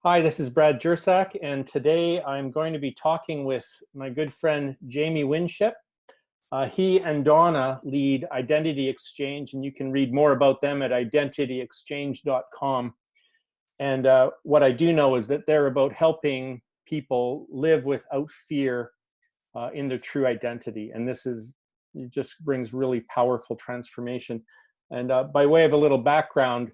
Hi, this is Brad Jersak, and today I'm going to be talking with my good friend Jamie Winship. He and Donna lead Identity Exchange, and you can read more about them at identityexchange.com. And what I do know is that they're about helping people live without fear in their true identity. And it just brings really powerful transformation. And by way of a little background,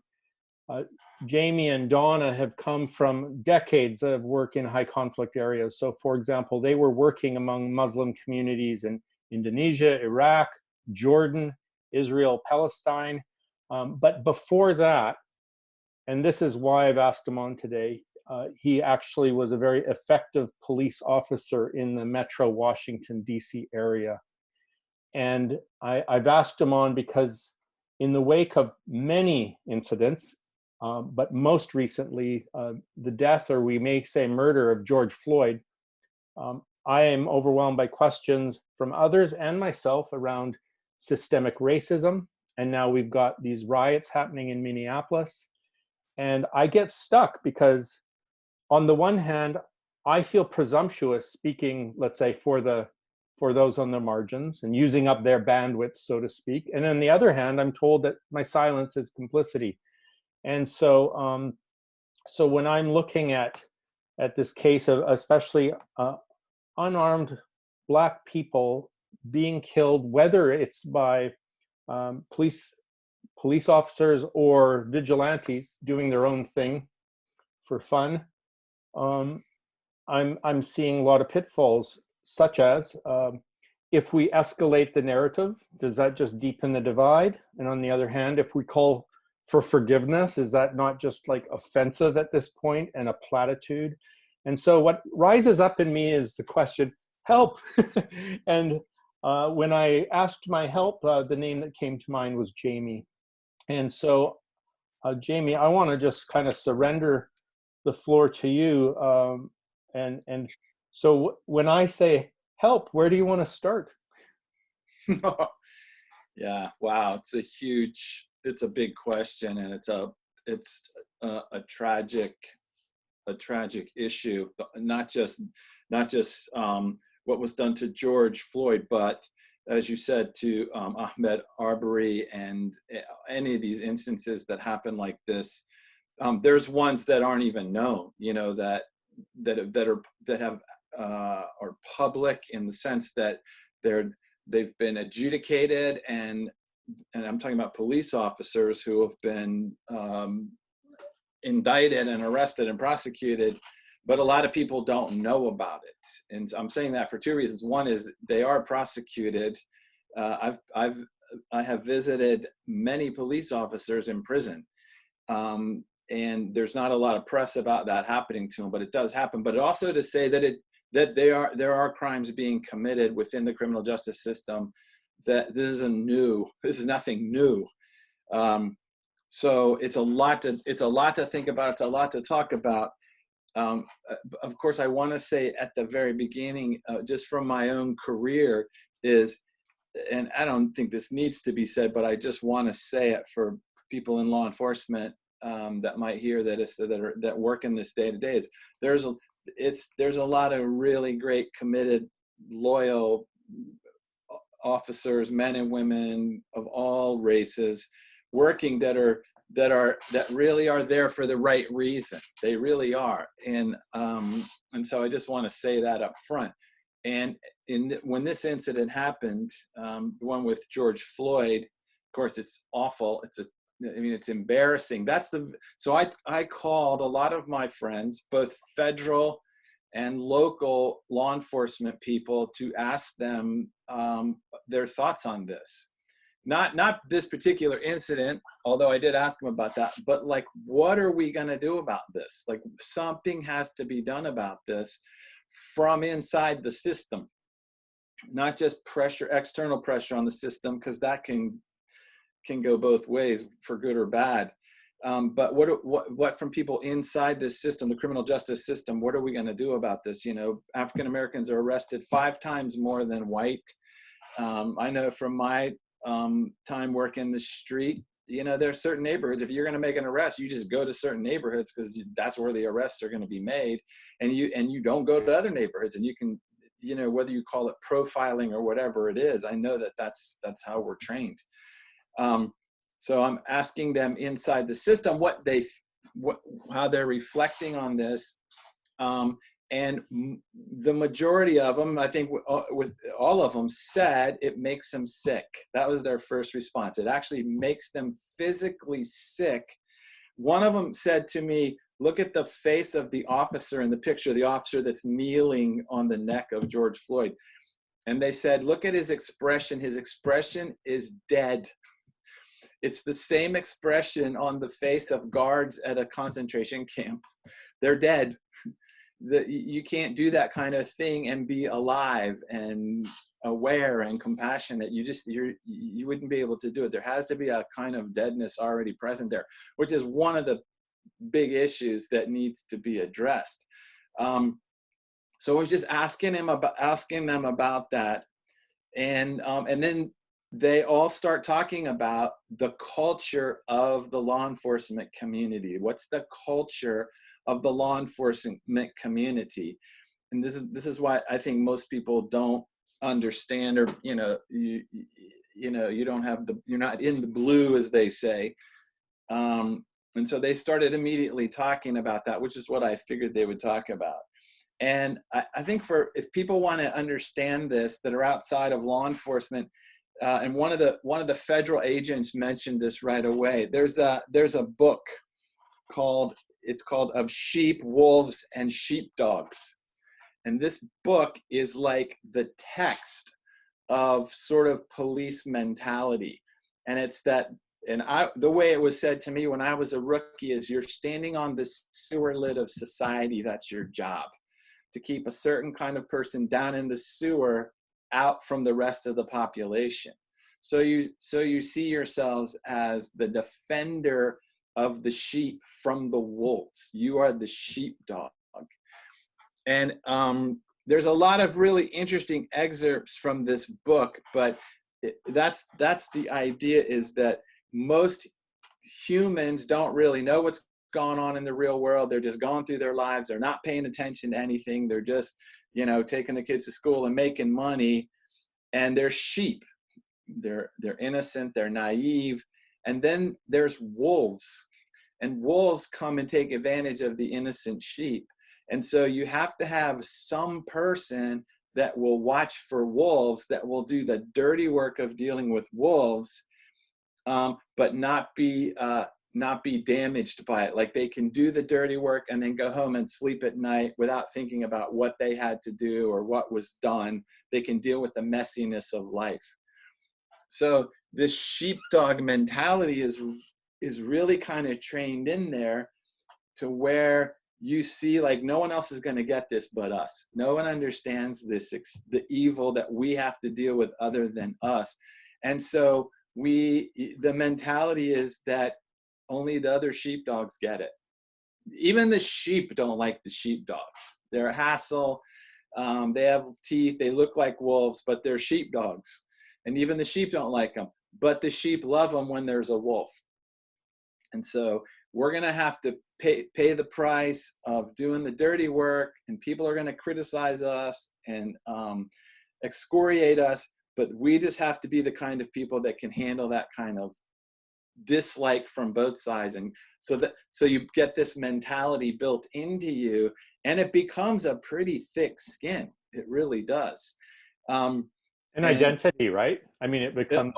uh, Jamie and Donna have come from decades of work in high conflict areas. So, for example, they were working among Muslim communities in Indonesia, Iraq, Jordan, Israel, Palestine. But before that, and this is why I've asked him on today, he actually was a very effective police officer in the metro Washington, D.C. area. And I've asked him on because in the wake of many incidents, but most recently, the death, or we may say murder, of George Floyd, I am overwhelmed by questions from others and myself around systemic racism. And now we've got these riots happening in Minneapolis. And I get stuck because, on the one hand, I feel presumptuous speaking, let's say, for those on the margins and using up their bandwidth, so to speak. And on the other hand, I'm told that my silence is complicity. And so when I'm looking at this case of especially unarmed Black people being killed, whether it's by police officers or vigilantes doing their own thing for fun, I'm seeing a lot of pitfalls, such as if we escalate the narrative, does that just deepen the divide? And on the other hand, if we call for forgiveness, is that not just like offensive at this point and a platitude? And so what rises up in me is the question, help. And when I asked my help, the name that came to mind was Jamie. And so, Jamie, I want to just kind of surrender the floor to you. And so when I say help, where do you want to start? Yeah, wow, it's a big question, and it's a tragic issue. Not just what was done to George Floyd, but as you said, to Ahmaud Arbery, and any of these instances that happen like this. There's ones that aren't even known, that are public, in the sense that they've been adjudicated, and I'm talking about police officers who have been indicted and arrested and prosecuted, but a lot of people don't know about it. And I'm saying that for two reasons. One is they are prosecuted. I have visited many police officers in prison, and there's not a lot of press about that happening to them, but it does happen. But also to say that there are crimes being committed within the criminal justice system, that this is nothing new. So it's a lot to think about. It's a lot to talk about. Of course, I want to say at the very beginning, just from my own career, and I don't think this needs to be said, but I just want to say it for people in law enforcement that might hear that work in this day to day. There's a lot of really great, committed, loyal officers, men and women of all races, working that really are there for the right reason. They really are, and so I just want to say that up front. And when this incident happened, the one with George Floyd, of course, it's awful. It's embarrassing. So I called a lot of my friends, both federal and local law enforcement people, to ask them their thoughts on this. Not this particular incident, although I did ask them about that, but like, what are we going to do about this? Like, something has to be done about this from inside the system, not just external pressure on the system, because that can go both ways, for good or bad. But what from people inside this system, the criminal justice system, what are we going to do about this? African Americans are arrested 5 times more than white. I know from my time working the street, you know, there are certain neighborhoods, if you're going to make an arrest, you just go to certain neighborhoods because that's where the arrests are going to be made. And you don't go to other neighborhoods. And you can, you know, whether you call it profiling or whatever it is, I know that that's how we're trained. So I'm asking them inside the system how they're reflecting on this. And the majority of them, I think with all of them, said it makes them sick. That was their first response. It actually makes them physically sick. One of them said to me, look at the face of the officer in the picture, the officer that's kneeling on the neck of George Floyd. And they said, look at his expression. His expression is dead. It's the same expression on the face of guards at a concentration camp. They're dead. You can't do that kind of thing and be alive and aware and compassionate. You wouldn't be able to do it. There has to be a kind of deadness already present there, which is one of the big issues that needs to be addressed. So I was just asking them about that, and then they all start talking about the culture of the law enforcement community. What's the culture of the law enforcement community? And this is why I think most people don't understand, or you know, you're not in the blue, as they say. And so they started immediately talking about that, which is what I figured they would talk about. And I think if people want to understand this that are outside of law enforcement, and one of the federal agents mentioned this right away. There's a book called Of Sheep, Wolves, and Sheepdogs. And this book is like the text of sort of police mentality. And it's that, and the way it was said to me when I was a rookie is, you're standing on this sewer lid of society. That's your job, to keep a certain kind of person down in the sewer, out from the rest of the population. So you see yourselves as the defender of the sheep from the wolves. You are the sheepdog. And there's a lot of really interesting excerpts from this book, but that's the idea, is that most humans don't really know what's going on in the real world. They're just going through their lives. They're not paying attention to anything. They're just, you know, taking the kids to school and making money, and they're sheep. They're innocent, they're naive. And then there's wolves, and wolves come and take advantage of the innocent sheep. And so you have to have some person that will watch for wolves, that will do the dirty work of dealing with wolves, but not be damaged by it. Like, they can do the dirty work and then go home and sleep at night without thinking about what they had to do or what was done. They can deal with the messiness of life. So this sheepdog mentality is really kind of trained in there, to where you see, like, no one else is going to get this but us. No one understands the evil that we have to deal with other than us. And so the mentality is that only the other sheepdogs get it. Even the sheep don't like the sheepdogs. They're a hassle. They have teeth. They look like wolves, but they're sheepdogs. And even the sheep don't like them. But the sheep love them when there's a wolf. And so we're going to have to pay the price of doing the dirty work, and people are going to criticize us and excoriate us. But we just have to be the kind of people that can handle that kind of dislike from both sides. And so you get this mentality built into you, and it becomes a pretty thick skin. It really does. An identity, right? I mean, it becomes.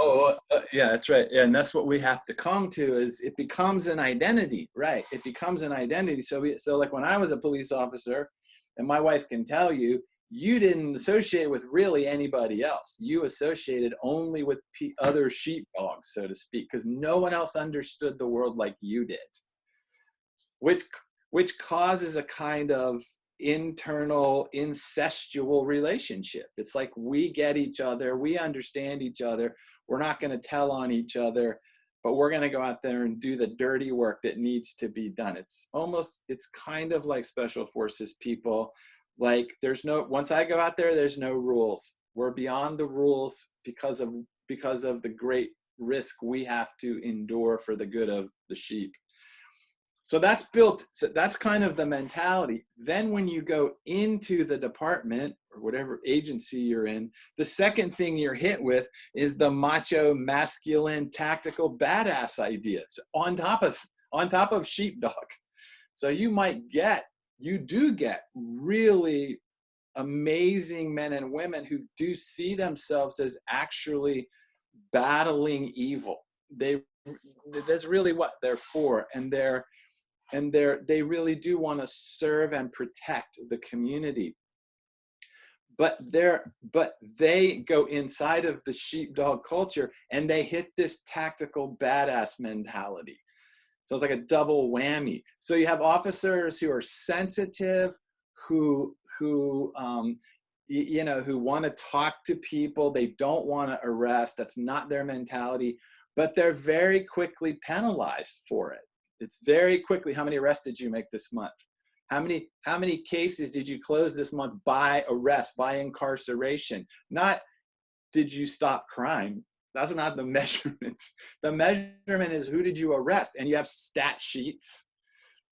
Yeah, that's right. Yeah, and that's what we have to come to, is it becomes an identity, right? It becomes an identity. So like when I was a police officer, and my wife can tell you, you didn't associate with really anybody else. You associated only with other sheepdogs, so to speak, because no one else understood the world like you did, which causes a kind of internal incestual relationship. It's like, we get each other, we understand each other, we're not going to tell on each other, but we're going to go out there and do the dirty work that needs to be done. It's kind of like special forces people. Like, once I go out there, there's no rules. We're beyond the rules because of the great risk we have to endure for the good of the sheep. So that's built, so that's kind of the mentality. Then when you go into the department or whatever agency you're in, the second thing you're hit with is the macho, masculine, tactical, badass ideas on top of sheepdog. So you do get really amazing men and women who do see themselves as actually battling evil. That's really what they're for, and they really do want to serve and protect the community. But they go inside of the sheepdog culture and they hit this tactical badass mentality. So it's like a double whammy. So you have officers who are sensitive, who want to talk to people. They don't want to arrest. That's not their mentality, but they're very quickly penalized for it. It's very quickly, how many arrests did you make this month? How many cases did you close this month by arrest, by incarceration? Not did you stop crime? That's not the measurement. The measurement is who did you arrest? And you have stat sheets,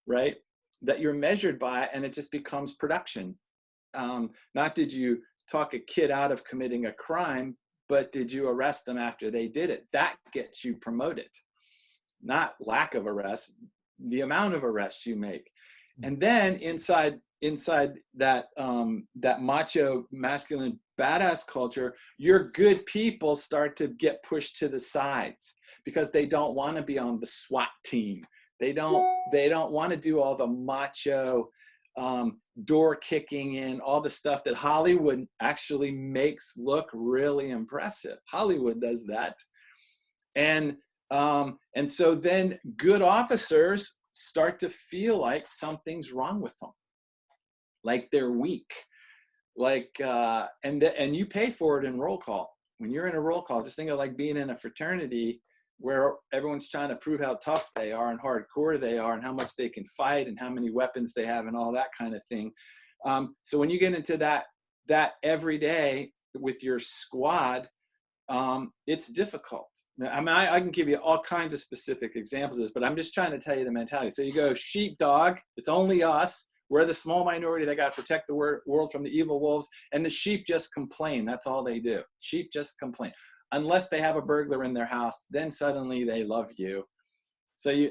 right, that you're measured by, and it just becomes production. Not did you talk a kid out of committing a crime, but did you arrest them after they did it? That gets you promoted. Not lack of arrests, the amount of arrests you make. And then inside that that macho, masculine, badass culture, your good people start to get pushed to the sides because they don't want to be on the SWAT team. They don't want to do all the macho door kicking in, all the stuff that Hollywood actually makes look really impressive. Hollywood does that. And so then good officers start to feel like something's wrong with them, like they're weak, like and you pay for it in roll call. When you're in a roll call, just think of like being in a fraternity where everyone's trying to prove how tough they are and hardcore they are and how much they can fight and how many weapons they have and all that kind of thing. So when you get into that every day with your squad, it's difficult. I mean, I can give you all kinds of specific examples of this, but I'm just trying to tell you the mentality. So you go sheepdog, it's only us. We're the small minority that got to protect the world from the evil wolves, and the sheep just complain. That's all they do. Sheep just complain. Unless they have a burglar in their house, then suddenly they love you. So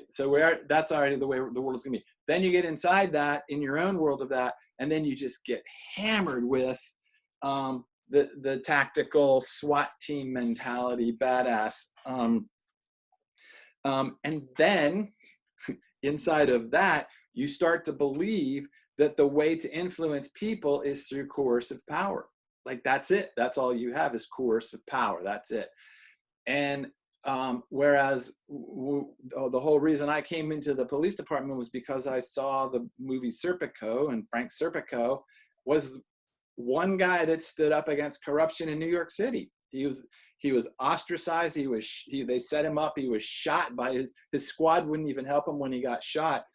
that's already the way the world is going to be. Then you get inside that, in your own world of that, and then you just get hammered with the tactical SWAT team mentality, badass. And then inside of that, you start to believe that the way to influence people is through coercive power. Like that's it. That's all you have is coercive power. That's it. And whereas the whole reason I came into the police department was because I saw the movie Serpico, and Frank Serpico was one guy that stood up against corruption in New York City. He was ostracized. They set him up. He was shot by his squad wouldn't even help him when he got shot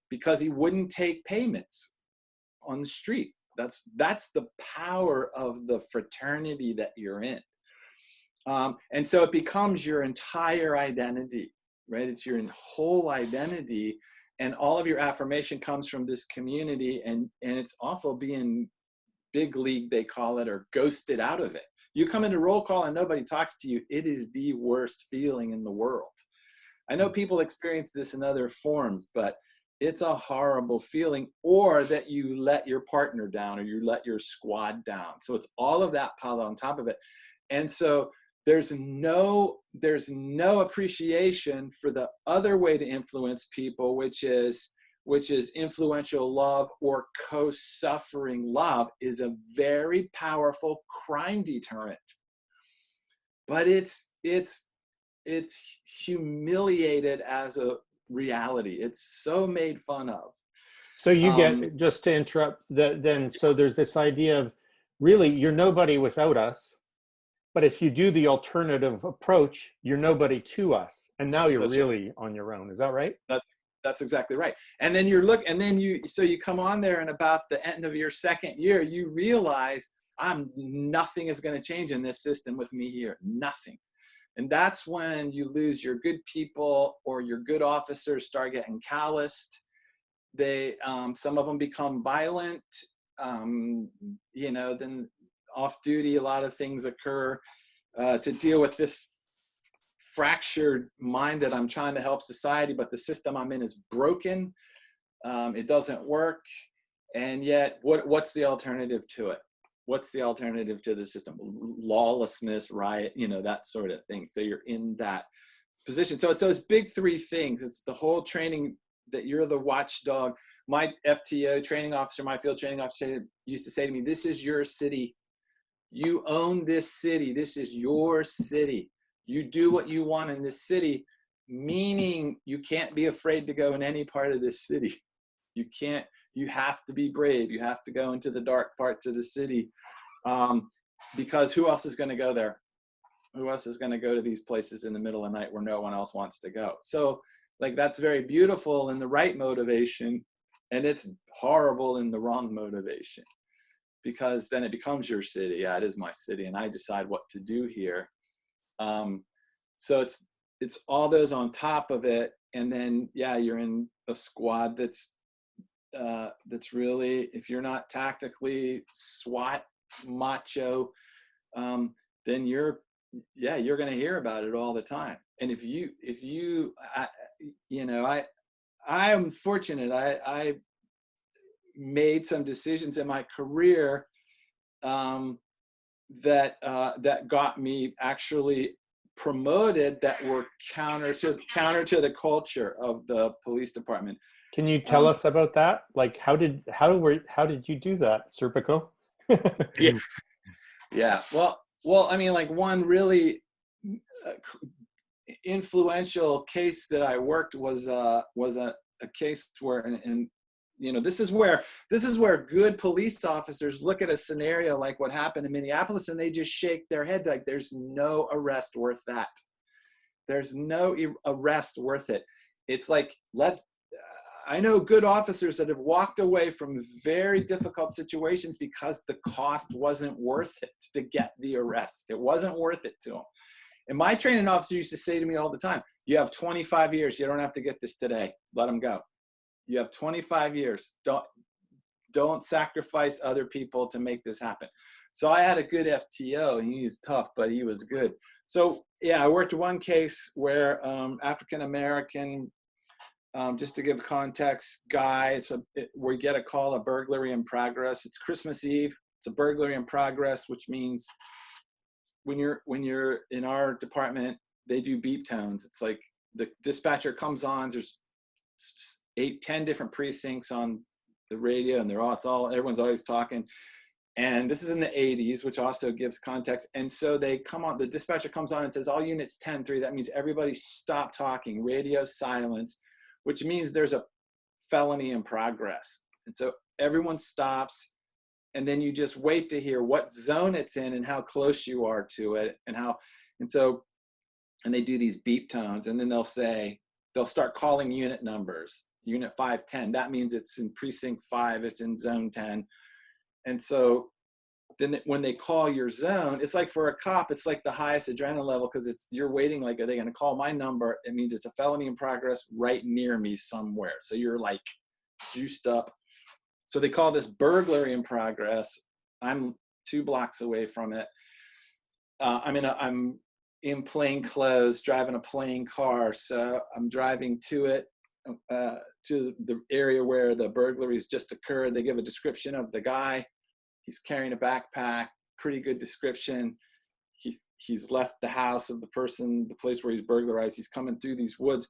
because he wouldn't take payments on the street. That's the power of the fraternity that you're in. And so it becomes your entire identity, right? It's your whole identity, and all of your affirmation comes from this community, and it's awful being big league, they call it, or ghosted out of it. You come into roll call and nobody talks to you. It is the worst feeling in the world. I know people experience this in other forms, but it's a horrible feeling, or that you let your partner down or you let your squad down. So it's all of that piled on top of it. And so there's no appreciation for the other way to influence people, which is influential love, or co-suffering love is a very powerful crime deterrent. But it's humiliated as a reality. It's so made fun of. So you get, just to interrupt, so there's this idea of really you're nobody without us, but if you do the alternative approach, you're nobody to us, and now you're really on your own. Is that right? That's exactly right. And then you come on there, and about the end of your second year, you realize nothing is going to change in this system with me here. Nothing. And that's when you lose your good people, or your good officers start getting calloused. Some of them become violent. Then off duty, a lot of things occur to deal with this fractured mind that I'm trying to help society, but the system I'm in is broken. It doesn't work. And yet, what's the alternative to it? What's the alternative to the system? Lawlessness, riot, that sort of thing. So you're in that position. So it's those big three things. It's the whole training that you're the watchdog. My FTO training officer, my field training officer used to say to me, this is your city. You own this city. This is your city. You do what you want in this city, meaning you can't be afraid to go in any part of this city. You have to be brave. You have to go into the dark parts of the city, because who else is going to go there? Who else is going to go to these places in the middle of the night where no one else wants to go? So that's very beautiful in the right motivation, and it's horrible in the wrong motivation, because then it becomes your city. Yeah, it is my city, and I decide what to do here. So it's all those on top of it. And then, yeah, you're in a squad that's really, if you're not tactically SWAT macho, then you're going to hear about it all the time. And I'm fortunate. I made some decisions in my career that got me actually promoted, that were counter to the culture of the police department. Can you tell us about that? Like, how did you do that, Serpico? Yeah. Well, I mean, one really influential case that I worked was a case where, and this is where good police officers look at a scenario like what happened in Minneapolis, and they just shake their head like, there's no arrest worth that. There's no arrest worth it. It's like, I know good officers that have walked away from very difficult situations because the cost wasn't worth it to get the arrest. It wasn't worth it to them. And my training officer used to say to me all the time, you have 25 years. You don't have to get this today. Let them go. You have 25 years. Don't sacrifice other people to make this happen. So I had a good FTO, and he was tough, but he was good. So yeah, I worked one case where African-American, just to give context, guy, we get a call, a burglary in progress. It's Christmas Eve. It's a burglary in progress, which means when you're in our department, they do beep tones. It's like the dispatcher comes on, there's 8-10 different precincts on the radio, and everyone's always talking. And this is in the 80s, which also gives context. And so they come on, the dispatcher comes on and says, all units 10-3. That means everybody stop talking, radio silence, which means there's a felony in progress. And so everyone stops, and then you just wait to hear what zone it's in and how close you are to it, and they do these beep tones, and then they'll start calling unit numbers. Unit 510, that means it's in precinct 5, it's in zone 10. And so then when they call your zone, it's like, for a cop, it's like the highest adrenaline level, because you're waiting, like, are they going to call my number? It means it's a felony in progress right near me somewhere. So you're like juiced up. So they call this burglary in progress. I'm 2 blocks away from it. I'm in plain clothes, driving a plain car. So I'm driving to it, to the area where the burglary's just occurred. They give a description of the guy. He's carrying a backpack, pretty good description. He's left the house of the place where he's burglarized. He's coming through these woods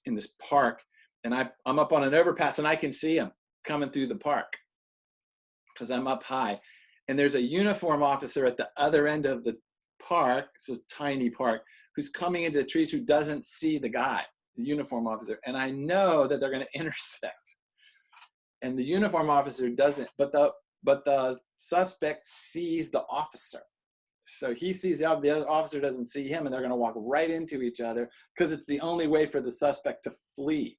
in this park. And I'm up on an overpass, and I can see him coming through the park because I'm up high. And there's a uniform officer at the other end of the park, it's a tiny park, who's coming into the trees, who doesn't see the guy, the uniform officer. And I know that they're going to intersect. And the uniform officer doesn't, but the suspect sees the officer. So he sees the other officer doesn't see him, and they're going to walk right into each other because it's the only way for the suspect to flee.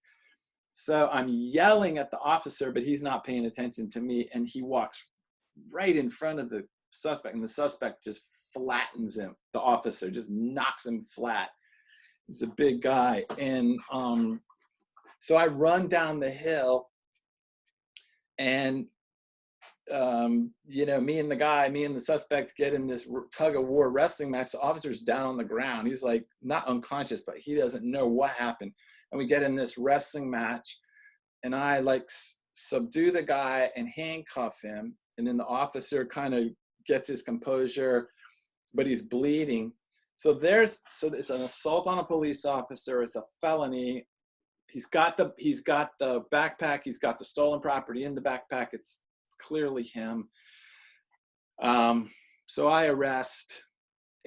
So I'm yelling at the officer, but he's not paying attention to me, and he walks right in front of the suspect, and the suspect just flattens him. The officer just knocks him flat. He's a big guy. And so I run down the hill, and you know, me and the suspect get in this tug of war wrestling match. The officer's down on the ground. He's like not unconscious, but he doesn't know what happened. And we get in this wrestling match, and I like subdue the guy and handcuff him. And then the officer kind of gets his composure, but he's bleeding. So it's an assault on a police officer. It's a felony. He's got the backpack. He's got the stolen property in the backpack. It's clearly him. So I arrest,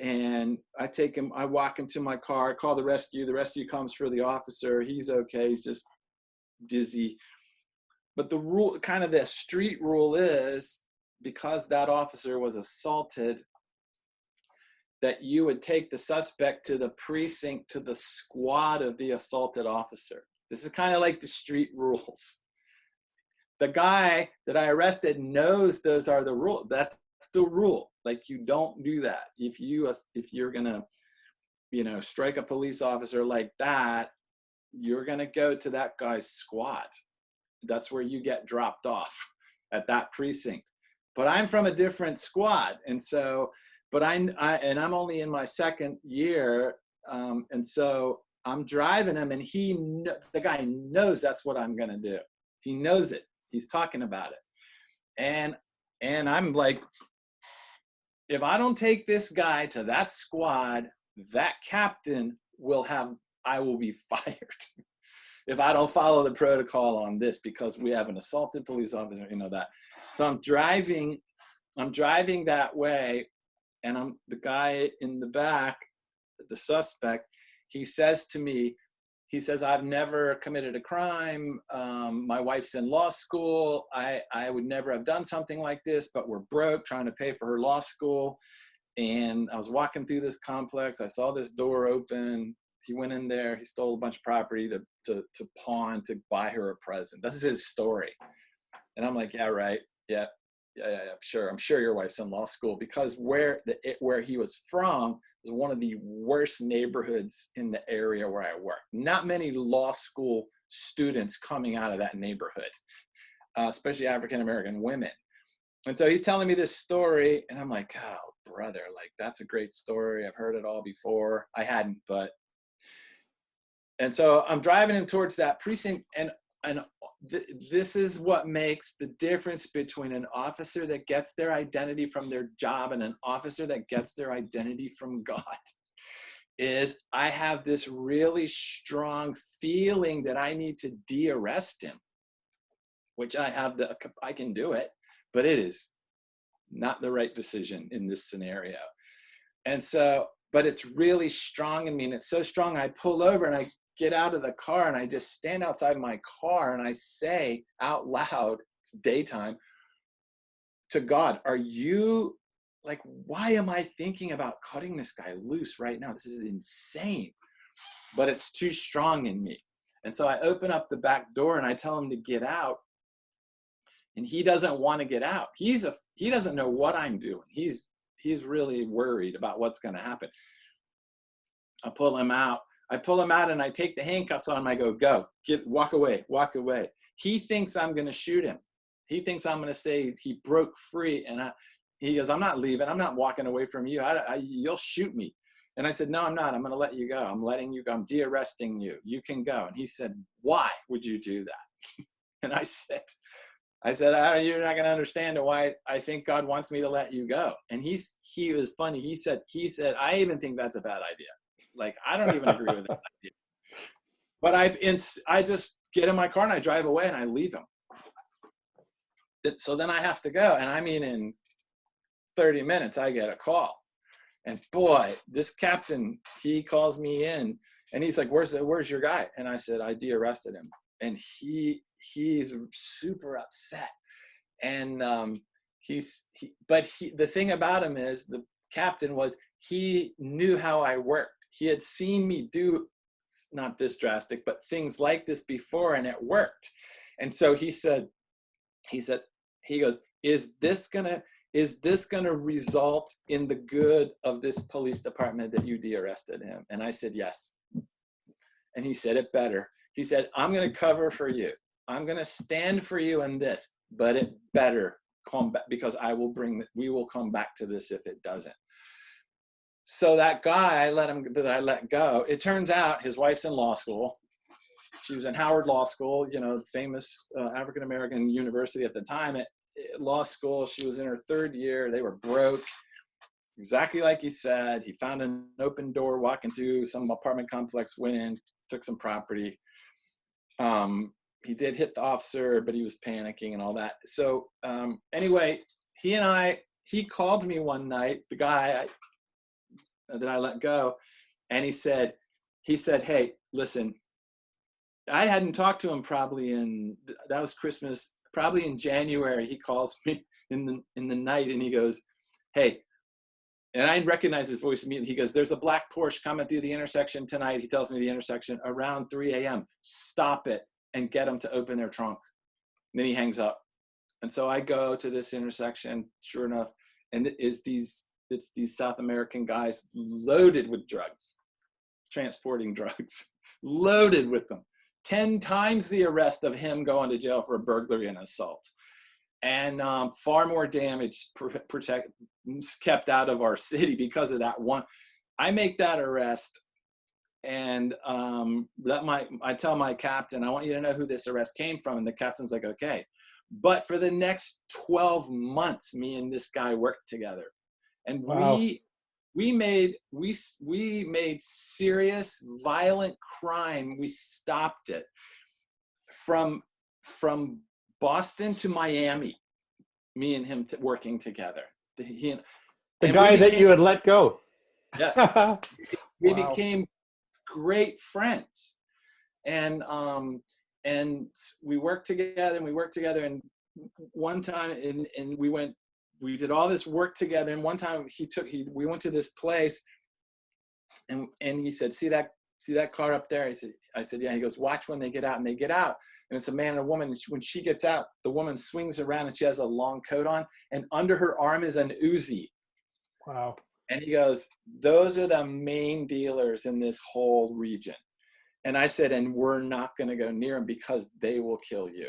and I take him. I walk him to my car. I call the rescue. The rescue comes for the officer. He's okay. He's just dizzy. But the rule, kind of the street rule, is because that officer was assaulted, that you would take the suspect to the precinct, to the squad of the assaulted officer. This is kind of like the street rules. The guy that I arrested knows those are the rules. That's the rule. Like, you don't do that. If you're gonna, you know, strike a police officer like that, you're gonna go to that guy's squad. That's where you get dropped off, at that precinct. But I'm from a different squad, and so, but I'm only in my second year, and so I'm driving him, and the guy knows that's what I'm gonna do. He knows it. He's talking about it, and I'm like, if I don't take this guy to that squad, that captain I will be fired. If I don't follow the protocol on this, because we have an assaulted police officer, you know that. So I'm driving that way, and the guy in the back, the suspect, he says to me, I've never committed a crime. My wife's in law school. I would never have done something like this, but we're broke trying to pay for her law school. And I was walking through this complex. I saw this door open. He went in there. He stole a bunch of property to pawn, to buy her a present. This is his story. And I'm like, yeah, right. Yeah, sure. I'm sure your wife's in law school, because where he was from was one of the worst neighborhoods in the area where I work. Not many law school students coming out of that neighborhood, especially African-American women. And so he's telling me this story, and I'm like, oh, brother, like, that's a great story. I've heard it all before. I hadn't, but. And so I'm driving him towards that precinct, and this is what makes the difference between an officer that gets their identity from their job and an officer that gets their identity from God, is I have this really strong feeling that I need to de-arrest him, which I can do it, but it is not the right decision in this scenario. And so, but it's really strong in me, and it's so strong, I pull over and I get out of the car, and I just stand outside my car, and I say out loud, it's daytime, to God, are you, like, why am I thinking about cutting this guy loose right now? This is insane, but it's too strong in me. And so I open up the back door, and I tell him to get out, and he doesn't want to get out. He doesn't know what I'm doing. He's really worried about what's going to happen. I pull him out, and I take the handcuffs on him. I go, walk away. He thinks I'm going to shoot him. He thinks I'm going to say he broke free. And he goes, I'm not leaving. I'm not walking away from you. You'll shoot me. And I said, no, I'm not. I'm going to let you go. I'm letting you go. I'm de-arresting you. You can go. And he said, why would you do that? And I said, you're not going to understand why I think God wants me to let you go. And he was funny. He said, I even think that's a bad idea. Like, I don't even agree with that idea. But I just get in my car and I drive away and I leave him. So then I have to go. And I mean, in 30 minutes, I get a call. And boy, this captain, he calls me in and he's like, where's your guy? And I said, I de-arrested him. And he's super upset. And the thing about him is, the captain he knew how I worked. He had seen me do, not this drastic, but things like this before, and it worked. And so he goes, is this gonna, is this going to result in the good of this police department that you de-arrested him? And I said, yes. And he said, it better. He said, I'm going to cover for you. I'm going to stand for you in this, but it better come back, because we will come back to this if it doesn't. So that guy that I let go, it turns out his wife's in law school. She was in Howard Law School, you know, famous African-American university at the time. At law school, she was in her 3rd year. They were broke, exactly like he said. He found an open door walking through some apartment complex, went in, took some property. He did hit the officer, but he was panicking and all that. So anyway, he called me one night, the guy that I let go, and he said, hey, listen, I hadn't talked to him that was Christmas, probably in January. He calls me in the night, and he goes, hey, and I recognize his voice immediately. He goes, there's a black Porsche coming through the intersection tonight. He tells me the intersection around 3 a.m. Stop it and get them to open their trunk. And then he hangs up. And so I go to this intersection, sure enough, and it's these South American guys loaded with drugs, transporting drugs, loaded with them. 10 times the arrest of him going to jail for a burglary and assault. And far more damage kept out of our city because of that one. I make that arrest, and I tell my captain, I want you to know who this arrest came from. And the captain's like, okay. But for the next 12 months, me and this guy worked together. And wow. we made serious, violent crime. We stopped it from Boston to Miami. Me and him working together. The guy that you had let go. Yes, we became great friends, and we worked together. And one time, and we did all this work together. And one time we went to this place, and he said, see that car up there? I said, yeah. He goes, watch when they get out. And they get out, and it's a man and a woman. And when she gets out, the woman swings around, and she has a long coat on, and under her arm is an Uzi. Wow. And he goes, those are the main dealers in this whole region. And I said, and we're not going to go near them because they will kill you.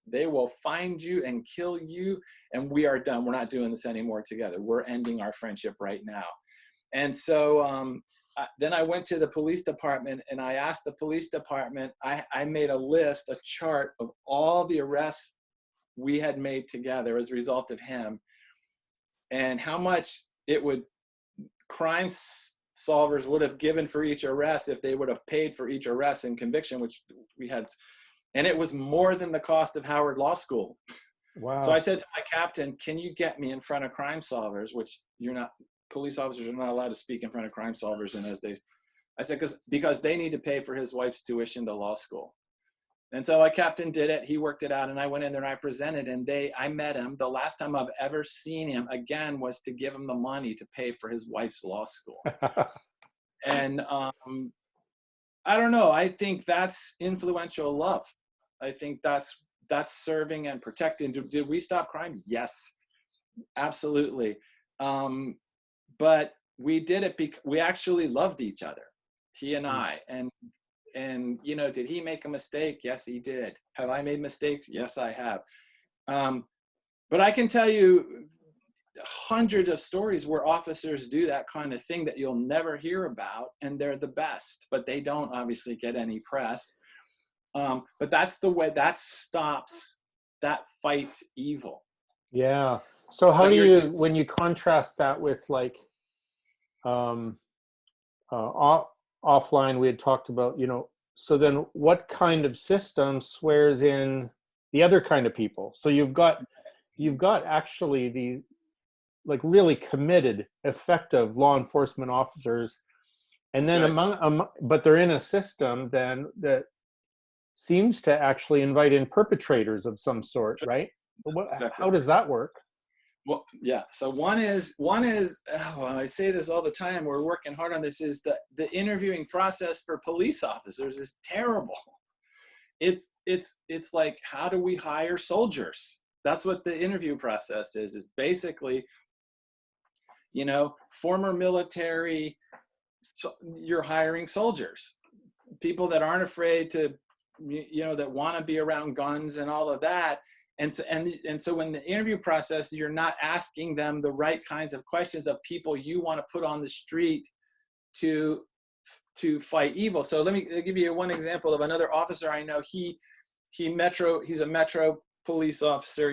They will find you and kill you, and we are done. We're not doing this anymore together. We're ending our friendship right now. And so then I went to the police department, and I asked the police department, I made a list, a chart of all the arrests we had made together as a result of him, and how much crime solvers would have given for each arrest if they would have paid for each arrest and conviction, which we had. And it was more than the cost of Howard Law School. Wow. So I said to my captain, can you get me in front of crime solvers, which police officers are not allowed to speak in front of crime solvers in those days. I said, because they need to pay for his wife's tuition to law school. And so my captain did it. He worked it out, and I went in there and I presented, and I met him. The last time I've ever seen him again was to give him the money to pay for his wife's law school. And I don't know. I think that's influential love. I think that's serving and protecting. Did we stop crime? Yes, absolutely. But we did it because we actually loved each other, he and I. And did he make a mistake? Yes, he did. Have I made mistakes? Yes, I have. But I can tell you hundreds of stories where officers do that kind of thing that you'll never hear about, and they're the best, but they don't obviously get any press. But that's the way that fights evil. Yeah. So how do you, when you contrast that with like offline, we had talked about, so then what kind of system swears in the other kind of people? So you've got actually the like really committed, effective law enforcement officers, and then but they're in a system then that seems to actually invite in perpetrators of some sort, right? Exactly. How does that work? Well, yeah. So one is, I say this all the time, we're working hard on this, is the interviewing process for police officers is terrible. It's like, how do we hire soldiers? That's what the interview process is basically, you know, former military, so you're hiring soldiers, people that aren't afraid to, you know, that want to be around guns and all of that. And so when the interview process, you're not asking them the right kinds of questions of people you want to put on the street to fight evil. So let me give you one example of another officer I know. He's a Metro police officer.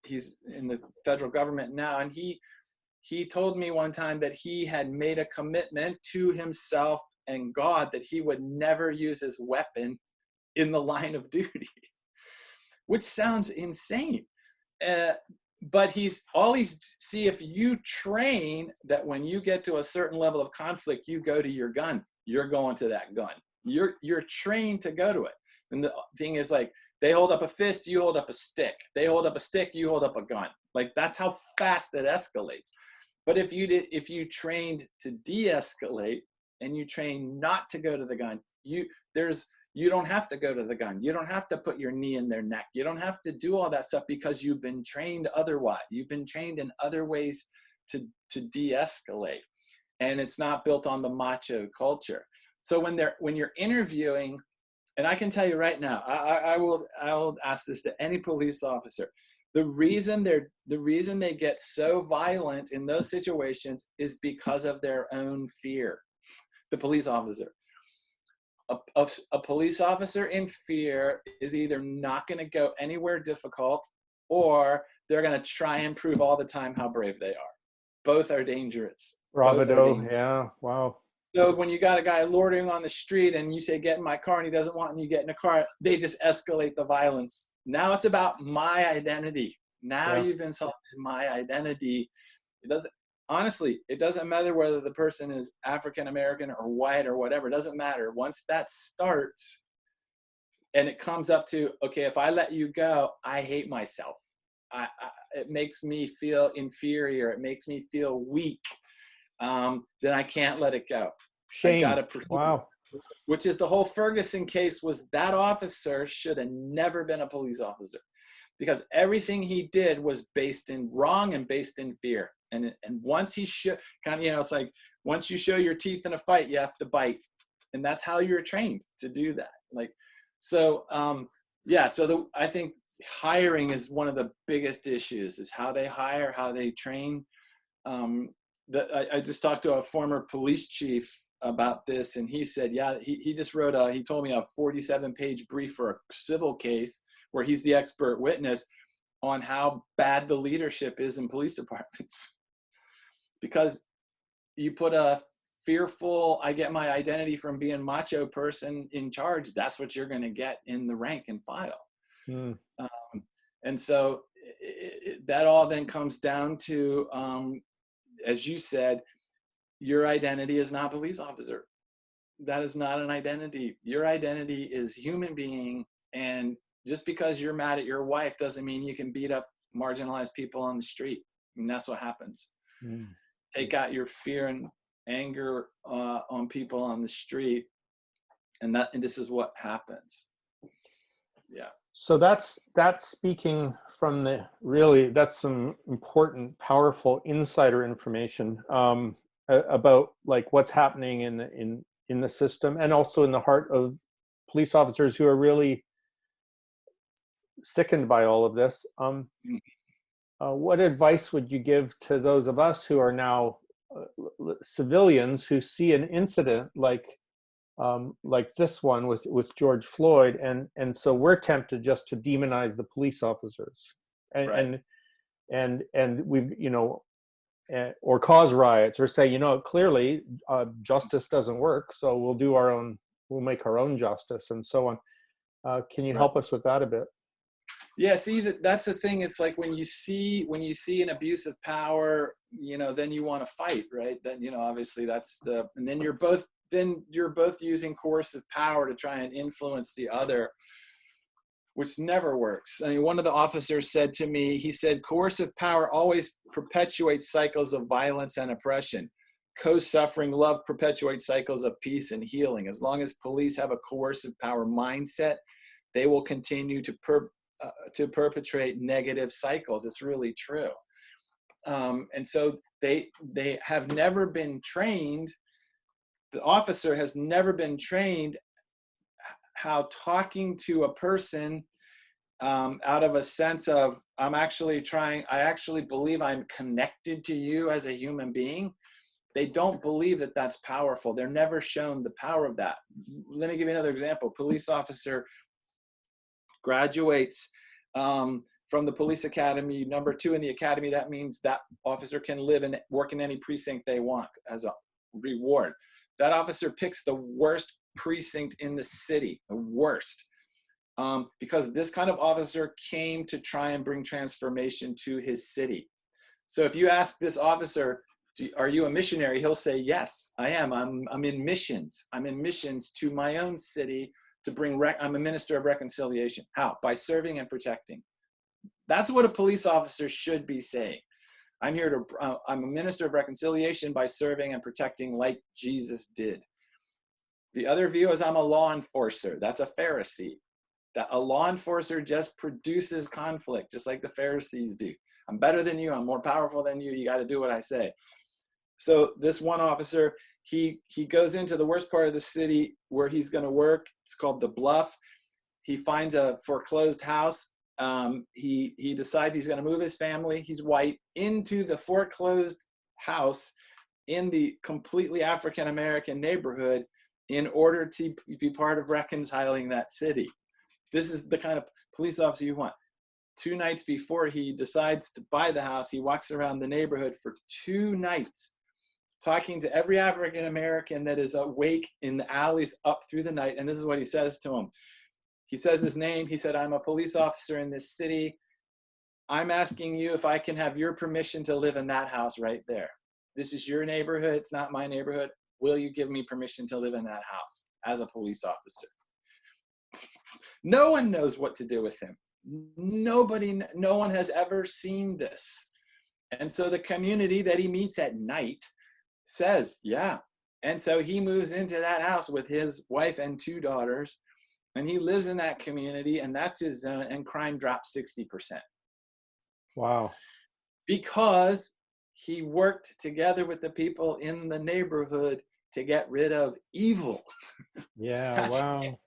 He's in the federal government now. And he told me one time that he had made a commitment to himself and God that he would never use his weapon in the line of duty, which sounds insane. But see, if you train that when you get to a certain level of conflict, you go to your gun, you're going to that gun. You're trained to go to it. And the thing is, like, they hold up a fist, you hold up a stick. They hold up a stick, you hold up a gun. Like, that's how fast it escalates. But if you trained to de-escalate and you train not to go to the gun, you don't have to go to the gun. You don't have to put your knee in their neck. You don't have to do all that stuff because you've been trained otherwise. You've been trained in other ways to de-escalate. And it's not built on the macho culture. So when you're interviewing, and I can tell you right now, I will ask this to any police officer. The reason they get so violent in those situations is because of their own fear. The police officer. A police officer in fear is either not going to go anywhere difficult, or they're going to try and prove all the time how brave they are. Both are dangerous. Bravado, yeah, wow. So when you got a guy loitering on the street and you say, get in my car, and he doesn't want, and you get in a car, they just escalate the violence. Now it's about my identity. Now you've insulted my identity. Honestly, it doesn't matter whether the person is African American or white or whatever. It doesn't matter. Once that starts and it comes up to, okay, if I let you go, I hate myself. It makes me feel inferior. It makes me feel weak. Then I can't let it go. Shame. I gotta wow. Which is the whole Ferguson case. Was that officer should have never been a police officer, because everything he did was based in wrong and based in fear. And once he it's like, once you show your teeth in a fight, you have to bite. And that's how you're trained to do that. Like, so, I think hiring is one of the biggest issues, is how they hire, how they train. I just talked to a former police chief about this, and he said, he just wrote he told me a 47-page brief for a civil case where he's the expert witness on how bad the leadership is in police departments. Because you put a fearful, I get my identity from being macho person in charge, that's what you're going to get in the rank and file. And so that all then comes down to, as you said, your identity is not police officer. That is not an identity. Your identity is human being. And just because you're mad at your wife doesn't mean you can beat up marginalized people on the street. And that's what happens. Take out your fear and anger on people on the street, and this is what happens. Yeah. So that's speaking from that's some important, powerful insider information about like what's happening in the system, and also in the heart of police officers who are really sickened by all of this. What advice would you give to those of us who are now civilians who see an incident like this one with George Floyd, and so we're tempted just to demonize the police officers and we've, or cause riots, or say, clearly justice doesn't work, so we'll make our own justice, and so on. Can you help us with that a bit? Yeah, see, that's the thing. It's like when you see an abuse of power, then you want to fight, right? Then, obviously and then you're both using coercive power to try and influence the other, which never works. I mean, one of the officers said to me, he said, coercive power always perpetuates cycles of violence and oppression. Co-suffering love perpetuates cycles of peace and healing. As long as police have a coercive power mindset, they will continue to to perpetrate negative cycles. It's really true. And so they have never been trained. The officer has never been trained how talking to a person out of a sense of, I actually believe I'm connected to you as a human being. They don't believe that that's powerful. They're never shown the power of that. Let me give you another example. Police officer graduates from the police academy, number 2 in the academy. That means that officer can live and work in any precinct they want as a reward. That officer picks the worst precinct in the city, the worst, because this kind of officer came to try and bring transformation to his city. So if you ask this officer, are you a missionary? He'll say, yes, I am. I'm in missions. I'm in missions to my own city to bring, I'm a minister of reconciliation. How? By serving and protecting. That's what a police officer should be saying. I'm a minister of reconciliation by serving and protecting like Jesus did. The other view is I'm a law enforcer. That's a Pharisee. That a law enforcer just produces conflict, just like the Pharisees do. I'm better than you. I'm more powerful than you. You got to do what I say. So this one officer, he goes into the worst part of the city where he's going to work. It's called the Bluff. He finds a foreclosed house. He decides he's going to move his family. He's white into the foreclosed house in the completely African-American neighborhood in order to be part of reconciling that city. This is the kind of police officer you want. 2 nights before he decides to buy the house, he walks around the neighborhood for 2 nights, talking to every African-American that is awake in the alleys up through the night. And this is what he says to him. He says his name. He said, I'm a police officer in this city. I'm asking you if I can have your permission to live in that house right there. This is your neighborhood. It's not my neighborhood. Will you give me permission to live in that house as a police officer? No one knows what to do with him. No one has ever seen this. And so the community that he meets at night says, yeah. And so he moves into that house with his wife and 2 daughters, and he lives in that community, and that's his zone, and crime drops 60%. Wow. Because he worked together with the people in the neighborhood to get rid of evil. Yeah, wow.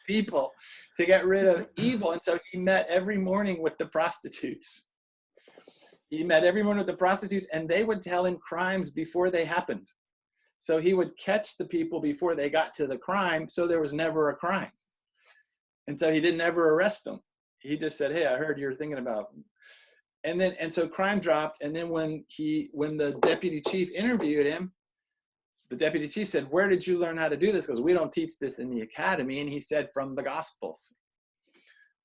People to get rid of evil. And so he met every morning with the prostitutes. He met every morning with the prostitutes, and they would tell him crimes before they happened. So he would catch the people before they got to the crime, so there was never a crime. And so he didn't ever arrest them. He just said, hey, I heard you're thinking about. And so crime dropped. And then when the deputy chief interviewed him, the deputy chief said, where did you learn how to do this? Because we don't teach this in the academy. And he said, from the Gospels.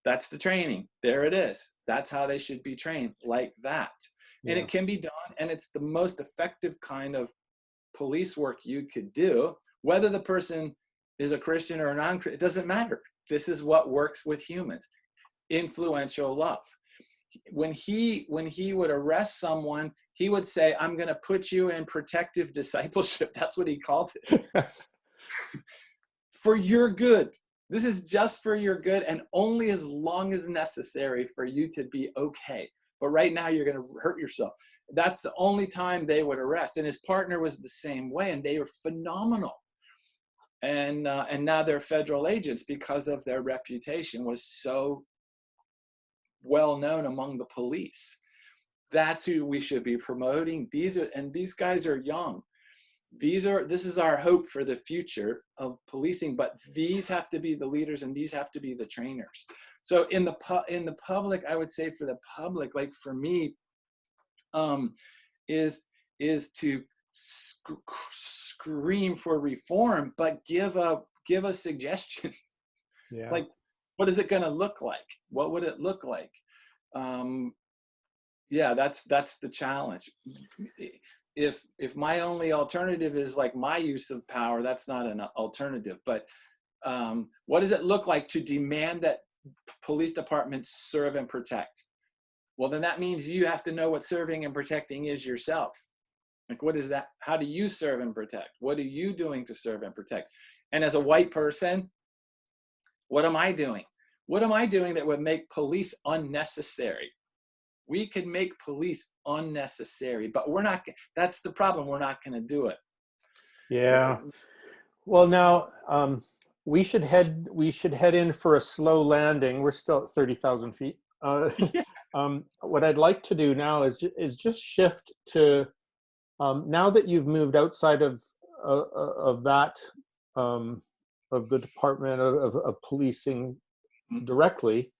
That's the training. There it is. That's how they should be trained, like that. Yeah. And it can be done. And it's the most effective kind of police work you could do. Whether the person is a Christian or a non-Christian, it doesn't matter. This is what works with humans. Influential love. When he would arrest someone, he would say, I'm going to put you in protective discipleship. That's what he called it. For your good. This is just for your good, and only as long as necessary for you to be okay. But right now you're going to hurt yourself. That's the only time they would arrest. And his partner was the same way, and they were phenomenal. And now they're federal agents because of their reputation was so well known among the police. That's who we should be promoting. These guys are young. This is our hope for the future of policing, but these have to be the leaders and these have to be the trainers. So in the public, I would say for the public, like for me, is to scream for reform, but give a suggestion. Yeah. Like, what is it going to look like? What would it look like? Yeah, that's the challenge. If my only alternative is like my use of power, that's not an alternative. But what does it look like to demand that police departments serve and protect? Well, then that means you have to know what serving and protecting is yourself. Like, what is that? How do you serve and protect? What are you doing to serve and protect? And as a white person, what am I doing? What am I doing that would make police unnecessary? We could make police unnecessary, but we're not. That's the problem. We're not going to do it. Yeah. Well, now we should head in for a slow landing. We're still at 30,000 feet. What I'd like to do now is just shift to now that you've moved outside of that of the Department of Policing directly.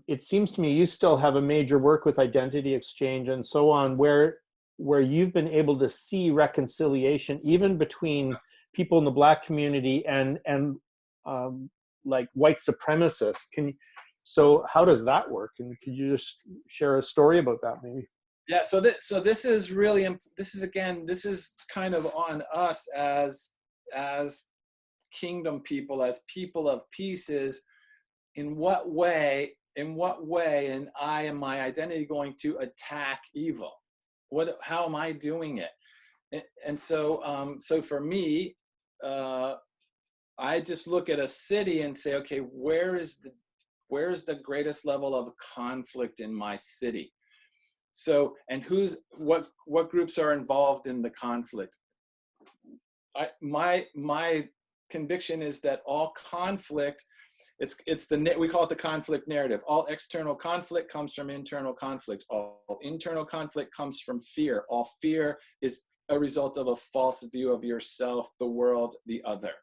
It seems to me you still have a major work with identity exchange and so on, where you've been able to see reconciliation even between people in the Black community and like white supremacists. So how does that work? And could you just share a story about that, maybe? Yeah. So this is really, this is kind of on us as kingdom people, as people of peace, is in what way and I and my identity going to attack evil? How am I doing it? And so for me, I just look at a city and say, okay, where's the greatest level of conflict in my city? So, and what groups are involved in the conflict? My conviction is that all conflict, we call it the conflict narrative. All external conflict comes from internal conflict. All internal conflict comes from fear. All fear is a result of a false view of yourself, the world, the other.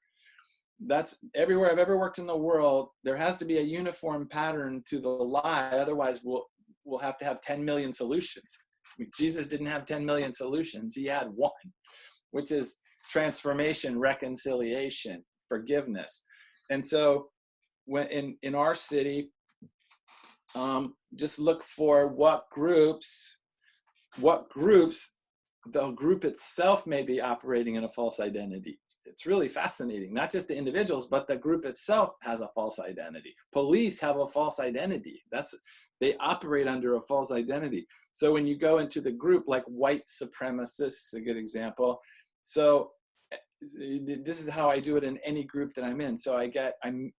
That's everywhere I've ever worked in the world. There has to be a uniform pattern to the lie. Otherwise, we'll have to have 10 million solutions. I mean, Jesus didn't have 10 million solutions. He had one, which is transformation, reconciliation, forgiveness. And so when in our city, just look for what groups the group itself may be operating in a false identity. It's really fascinating. Not just the individuals, but the group itself has a false identity. Police have a false identity. They operate under a false identity. So when you go into the group, like white supremacists, a good example. So this is how I do it in any group that I'm in. So I'm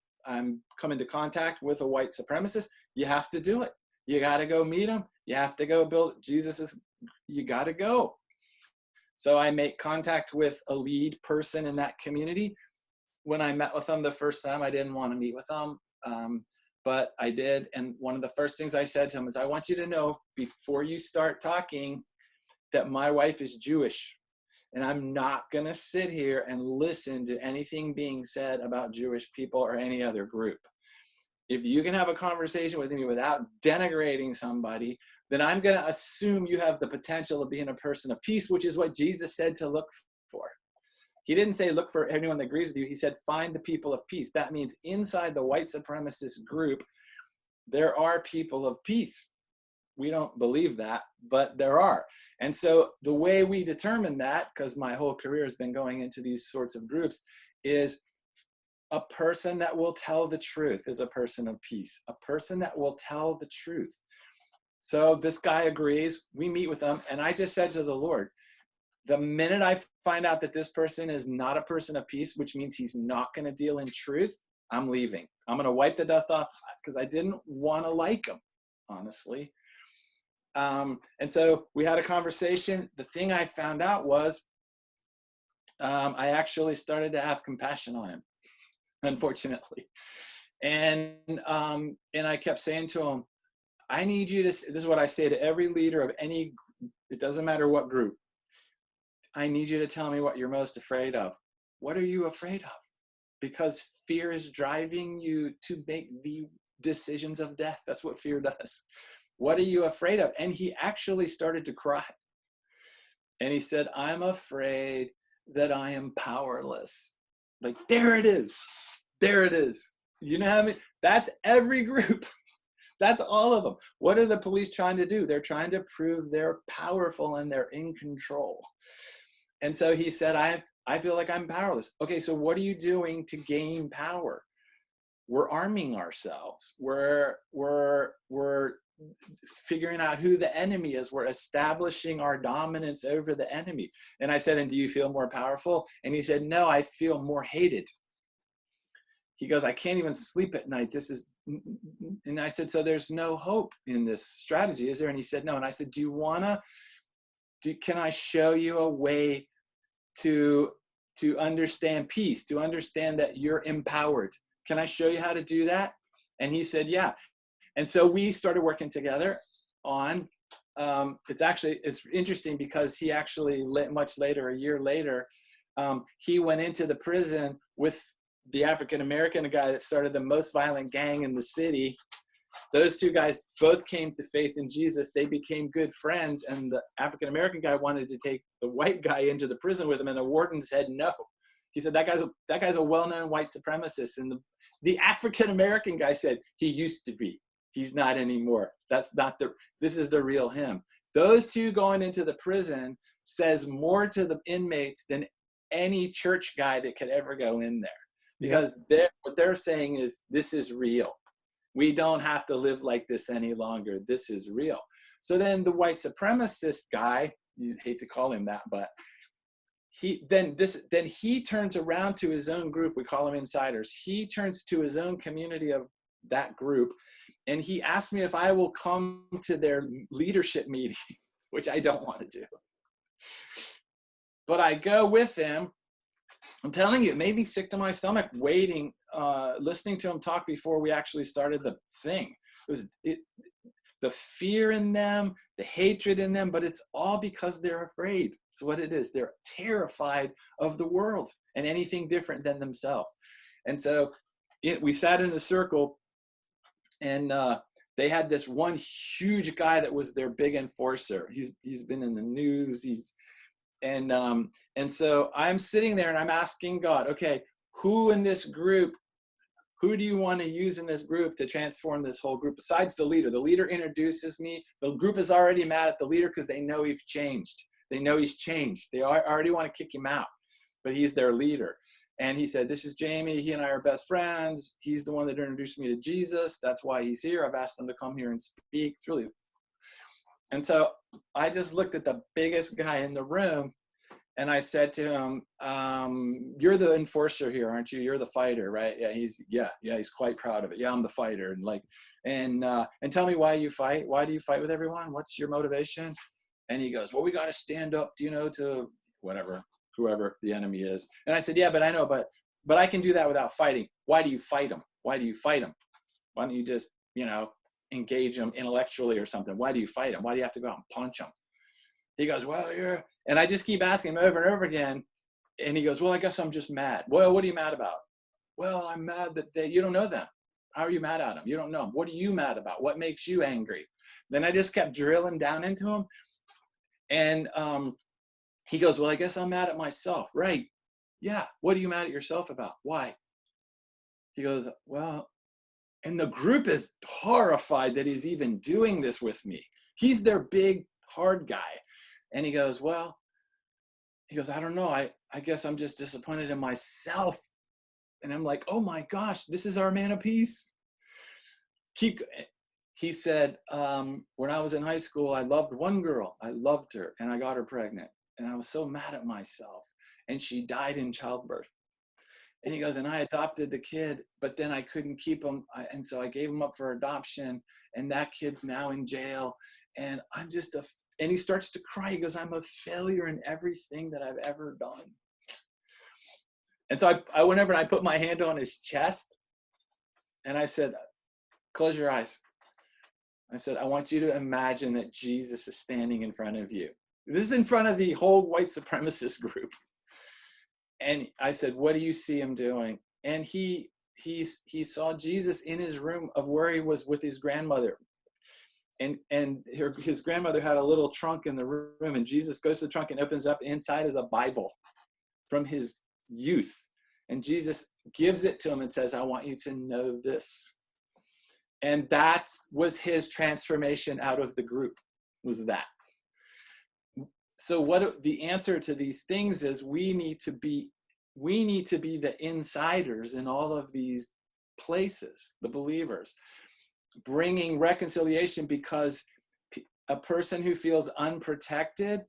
come into contact with a white supremacist. You have to do it. You got to go meet them. You have to go build. You got to go. So I make contact with a lead person in that community. When I met with them the first time, I didn't want to meet with them, but I did. And one of the first things I said to him is, I want you to know before you start talking that my wife is Jewish. And I'm not going to sit here and listen to anything being said about Jewish people or any other group. If you can have a conversation with me without denigrating somebody, then I'm going to assume you have the potential of being a person of peace, which is what Jesus said to look for. He didn't say look for anyone that agrees with you. He said find the people of peace. That means inside the white supremacist group, there are people of peace. We don't believe that, but there are. And so the way we determine that, because my whole career has been going into these sorts of groups, is a person that will tell the truth is a person of peace. A person that will tell the truth. So this guy agrees, we meet with him, and I just said to the Lord, the minute I find out that this person is not a person of peace, which means he's not going to deal in truth, I'm leaving. I'm going to wipe the dust off, because I didn't want to like him, honestly. And so we had a conversation. The thing I found out was I actually started to have compassion on him, unfortunately. And I kept saying to him, I need you to, this is what I say to every leader of any, it doesn't matter what group. I need you to tell me what you're most afraid of. What are you afraid of? Because fear is driving you to make the decisions of death. That's what fear does. What are you afraid of? And he actually started to cry. And he said, I'm afraid that I am powerless. Like, there it is. There it is. You know how I mean? That's every group. That's all of them. What are the police trying to do? They're trying to prove they're powerful and they're in control. And so he said, I feel like I'm powerless. Okay, so what are you doing to gain power? We're arming ourselves. We're figuring out who the enemy is. We're establishing our dominance over the enemy. And I said, and do you feel more powerful? And he said, no, I feel more hated. he goes, I can't even sleep at night. And I said, so there's no hope in this strategy, is there? And he said, no. And I said, can I show you a way to understand peace, to understand that you're empowered? Can I show you how to do that? And he said, yeah. And so we started working together on, it's interesting because he actually much later, a year later, he went into the prison with the African-American guy that started the most violent gang in the city. Those two guys both came to faith in Jesus. They became good friends, and the African-American guy wanted to take the white guy into the prison with him, and the warden said no. He said, that guy's a well-known white supremacist. And the African-American guy said, he used to be. He's not anymore. This is the real him. Those two going into the prison says more to the inmates than any church guy that could ever go in there. Because what they're saying is, this is real. We don't have to live like this any longer. This is real. So then the white supremacist guy, you hate to call him that, but he turns around to his own group. We call them insiders. He turns to his own community of that group, and he asked me if I will come to their leadership meeting, which I don't want to do. But I go with him. I'm telling you, it made me sick to my stomach waiting, listening to him talk before we actually started the thing. The fear in them, the hatred in them, but it's all because they're afraid. It's what it is. They're terrified of the world and anything different than themselves. And so we sat in a circle, and they had this one huge guy that was their big enforcer. He's been in the news. And so I'm sitting there and I'm asking God, okay, who in this group, who do you want to use in this group to transform this whole group besides the leader? The leader introduces me. The group is already mad at the leader because they know he's changed. They know he's changed. They already want to kick him out, but he's their leader. And he said, this is Jamie. He and I are best friends. He's the one that introduced me to Jesus. That's why he's here. I've asked him to come here and speak. It's really. And so I just looked at the biggest guy in the room, and I said to him, you're the enforcer here, aren't you? You're the fighter, right? Yeah, he's quite proud of it. Yeah, I'm the fighter. And tell me why you fight. Why do you fight with everyone? What's your motivation? And he goes, well, we got to stand up, to whoever the enemy is. And I said, yeah, but I know, but I can do that without fighting. Why do you fight them? Why do you fight them? Why don't you just, engage them intellectually or something? Why do you fight them? Why do you have to go out and punch them? He goes, well, and I just keep asking him over and over again. And he goes, well, I guess I'm just mad. Well, what are you mad about? Well, I'm mad that you don't know them. How are you mad at them? You don't know them. What are you mad about? What makes you angry? Then I just kept drilling down into him. And he goes, well, I guess I'm mad at myself. Right. Yeah. What are you mad at yourself about? Why? He goes, well, and the group is horrified that he's even doing this with me. He's their big, hard guy. And he goes, I don't know. I guess I'm just disappointed in myself. And I'm like, oh my gosh, this is our man of peace. He said, when I was in high school, I loved one girl. I loved her and I got her pregnant. And I was so mad at myself. And she died in childbirth. And he goes, and I adopted the kid, but then I couldn't keep him. And so I gave him up for adoption. And that kid's now in jail. And I'm just and he starts to cry. He goes, I'm a failure in everything that I've ever done. And so I went over and I put my hand on his chest. And I said, close your eyes. I said, I want you to imagine that Jesus is standing in front of you. This is in front of the whole white supremacist group. And I said, what do you see him doing? And he saw Jesus in his room of where he was with his grandmother. And his grandmother had a little trunk in the room, and Jesus goes to the trunk and opens up. Inside is a Bible from his youth. And Jesus gives it to him and says, I want you to know this. And that was his transformation out of the group, was that. So what the answer to these things is, we need to be the insiders in all of these places, the believers, bringing reconciliation, because a person who feels unprotected,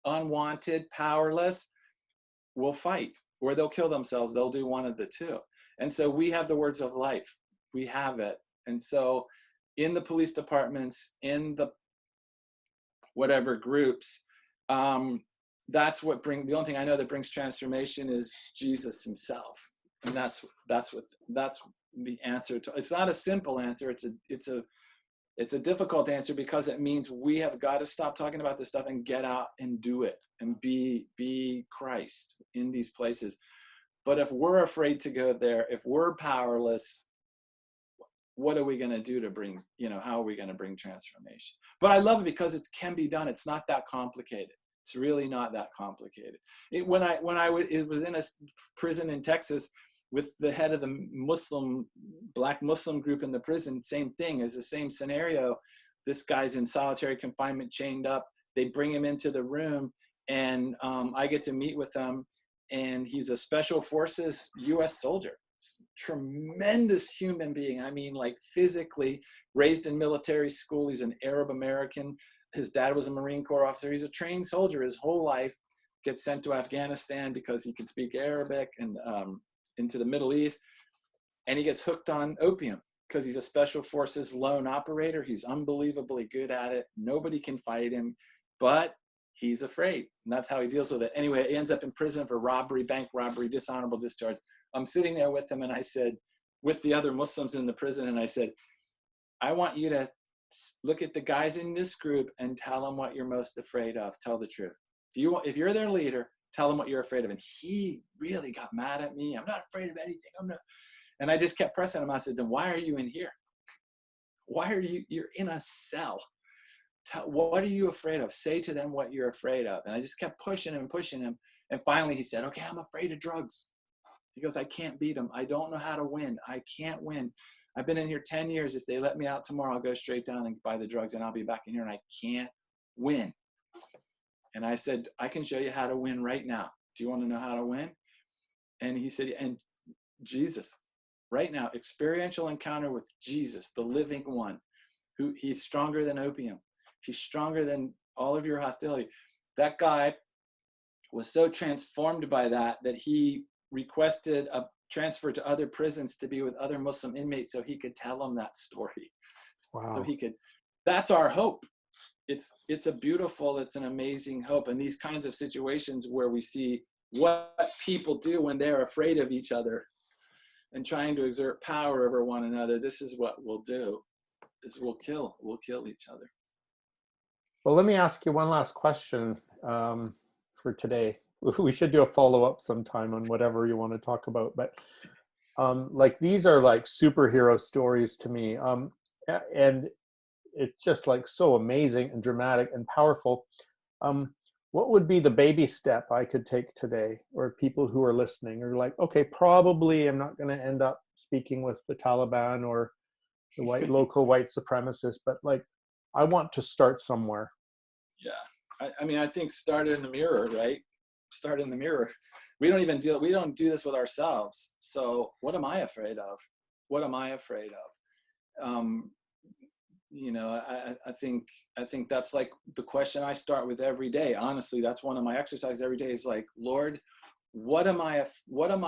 unwanted, powerless will fight, or they'll kill themselves. They'll do one of the two. And so we have the words of life. We have it. And so in the police departments, in the whatever groups, that's what the only thing I know that brings transformation is Jesus himself. And that's the answer to. It's not a simple answer. It's a difficult answer, because it means we have got to stop talking about this stuff and get out and do it and be Christ in these places. But if we're afraid to go there, if we're powerless, what are we going to do to bring, how are we going to bring transformation? But I love it because it can be done. It's not that complicated. It's really not that complicated. It was in a prison in Texas with the head of the Black Muslim group in the prison, same thing, is the same scenario. This guy's in solitary confinement, chained up. They bring him into the room, and I get to meet with him, and he's a Special Forces U.S. soldier. Tremendous human being. I mean, like physically raised in military school. He's an Arab American. His dad was a Marine Corps officer. He's a trained soldier his whole life. Gets sent to Afghanistan because he can speak Arabic, and into the Middle East. And he gets hooked on opium because he's a Special Forces lone operator. He's unbelievably good at it. Nobody can fight him, but he's afraid. And that's how he deals with it. Anyway, he ends up in prison for robbery, bank robbery, dishonorable discharge. I'm sitting there with him, and I said, with the other Muslims in the prison, and I said, I want you to look at the guys in this group and tell them what you're most afraid of. Tell the truth. If you're their leader, tell them what you're afraid of. And he really got mad at me. I'm not afraid of anything. I'm not. And I just kept pressing him. I said, then why are you in here? You're in a cell. What are you afraid of? Say to them what you're afraid of. And I just kept pushing him. And finally he said, okay, I'm afraid of drugs. He goes, I can't beat them. I don't know how to win. I can't win. I've been in here 10 years. If they let me out tomorrow, I'll go straight down and buy the drugs, and I'll be back in here, and I can't win. And I said, I can show you how to win right now. Do you want to know how to win? And he said, and Jesus, right now, experiential encounter with Jesus, the living one, who he's stronger than opium. He's stronger than all of your hostility. That guy was so transformed by that he requested a transfer to other prisons to be with other Muslim inmates so he could tell them that story. Wow. So that's our hope. It's an amazing hope. And these kinds of situations where we see what people do when they're afraid of each other and trying to exert power over one another, this is what we'll do. We'll kill each other. Well, let me ask you one last question for today. We should do a follow-up sometime on whatever you want to talk about. But like, these are like superhero stories to me. And it's just like so amazing and dramatic and powerful. What would be the baby step I could take today, or people who are listening are like, okay, probably I'm not going to end up speaking with the Taliban or the local white supremacists, but like, I want to start somewhere. Yeah. I mean, I think start in the mirror, right? Start in the mirror. We don't do this with ourselves. So what am I afraid of? What am I afraid of? I think that's like the question I start with every day. Honestly, that's one of my exercises every day, is like, Lord, what am I